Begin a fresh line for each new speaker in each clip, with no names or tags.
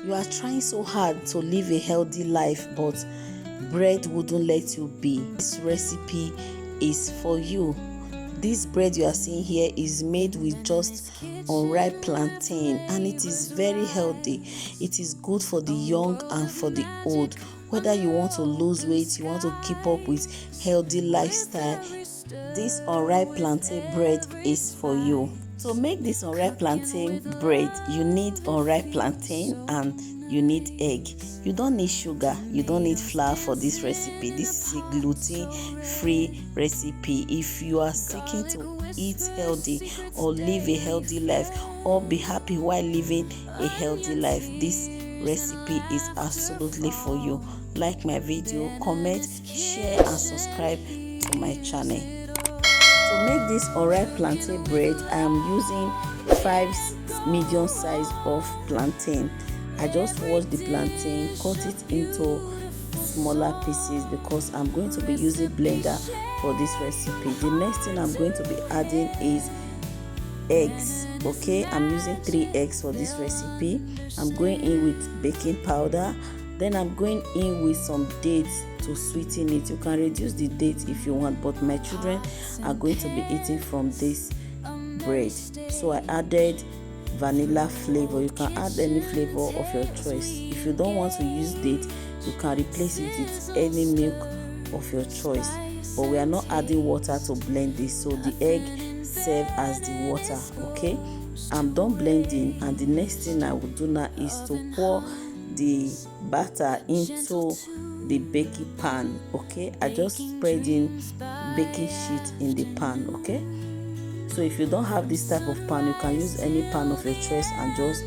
You are trying so hard to live a healthy life, but bread wouldn't let you be. This recipe is for you. This bread you are seeing here is made with just unripe plantain, and it is very healthy. It is good for the young and for the old. Whether you want to lose weight, you want to keep up with healthy lifestyle, this unripe plantain bread is for you. To make this unripe plantain bread, you need unripe plantain and you need egg. You don't need sugar, you don't need flour for this recipe. This is a gluten-free recipe. If you are seeking to eat healthy or live a healthy life or be happy while living a healthy life, this recipe is absolutely for you. Like my video, comment, share and subscribe to my channel. To make this unripe plantain bread, I am using 5 medium size of plantain. I just wash the plantain, cut it into smaller pieces because I'm going to be using blender for this recipe. The next thing I'm going to be adding is eggs. Okay, I'm using 3 eggs for this recipe. I'm going in with baking powder. Then I'm going in with some dates to sweeten it. You can reduce the dates if you want, but my children are going to be eating from this bread. So I added vanilla flavor. You can add any flavor of your choice. If you don't want to use date, you can replace it with any milk of your choice. But we are not adding water to blend this, so the egg serve as the water. Okay, I'm done blending, and the next thing I will do now is to pour the batter into the baking pan. Okay, I just spread in baking sheet in the pan. Okay, so if you don't have this type of pan, you can use any pan of your choice and just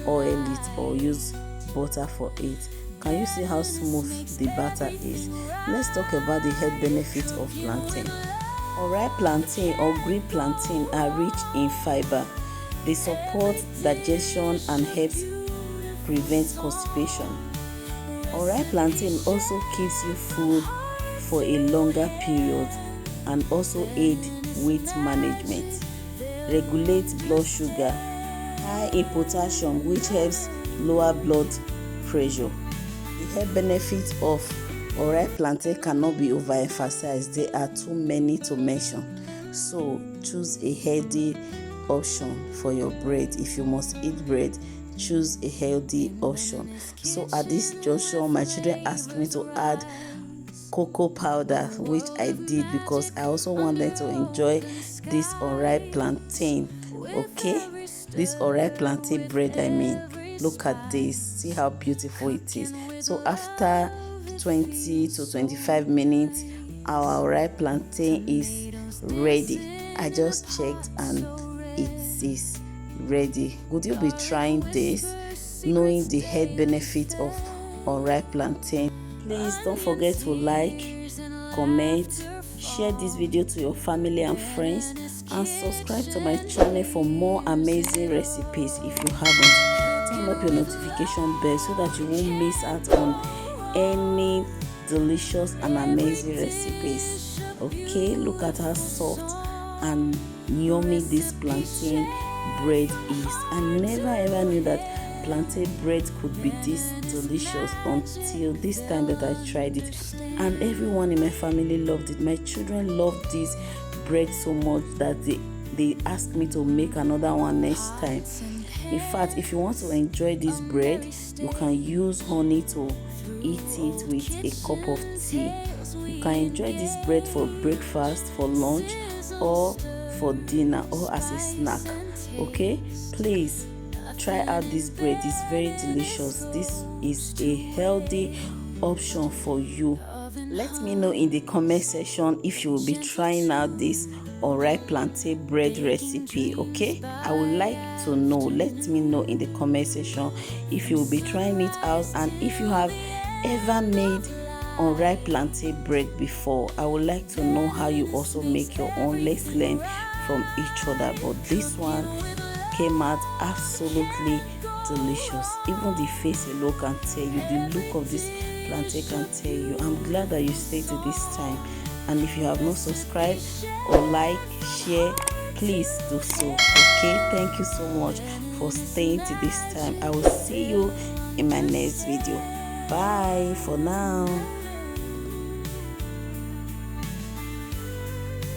oil it or use butter for it. Can you see how smooth the batter is? Let's talk about the health benefits of plantain. Unripe plantain or green plantain are rich in fiber. They support digestion and helps prevent constipation. Unripe plantain also keeps you full for a longer period and also aid weight management. Regulates blood sugar. High in potassium, which helps lower blood pressure. The health benefits of unripe plantain cannot be overemphasized. There are too many to mention. So choose a healthy option for your bread. If you must eat bread, choose a healthy option. So at this juncture, my children asked me to add cocoa powder, which I did because I also want them to enjoy this unripe plantain. Okay, this unripe plantain bread, I mean, look at this, see how beautiful it is. So after 20 to 25 minutes, our unripe plantain is ready. I just checked and it is ready. Would you be trying this, knowing the health benefits of unripe plantain? Please don't forget to like, comment, share this video to your family and friends, and subscribe to my channel for more amazing recipes. If you haven't, turn up your notification bell so that you won't miss out on any delicious and amazing recipes. Okay, look at how soft and yummy this plantain bread is. I never ever knew that plantain bread could be this delicious until this time that I tried it, and everyone in my family loved it. My children loved this bread so much that they asked me to make another one next time. In fact, if you want to enjoy this bread, you can use honey to eat it with a cup of tea. You can enjoy this bread for breakfast, for lunch, or for dinner, or as a snack. Okay, please try out this bread. It's very delicious. This is a healthy option for you. Let me know in the comment section if you will be trying out this unripe plantain bread recipe. Okay, I would like to know. Let me know in the comment section if you will be trying it out, and if you have ever made unripe plantain bread before. I would like to know how you also make your own. Let's learn from each other. But this one came out absolutely delicious. Even the face alone can tell you, the look of this plantain can tell you. I'm glad that you stayed to this time, and if you have not subscribed or like, share, please do so. Okay, thank you so much for staying to this time. I will see you in my next video. Bye for now.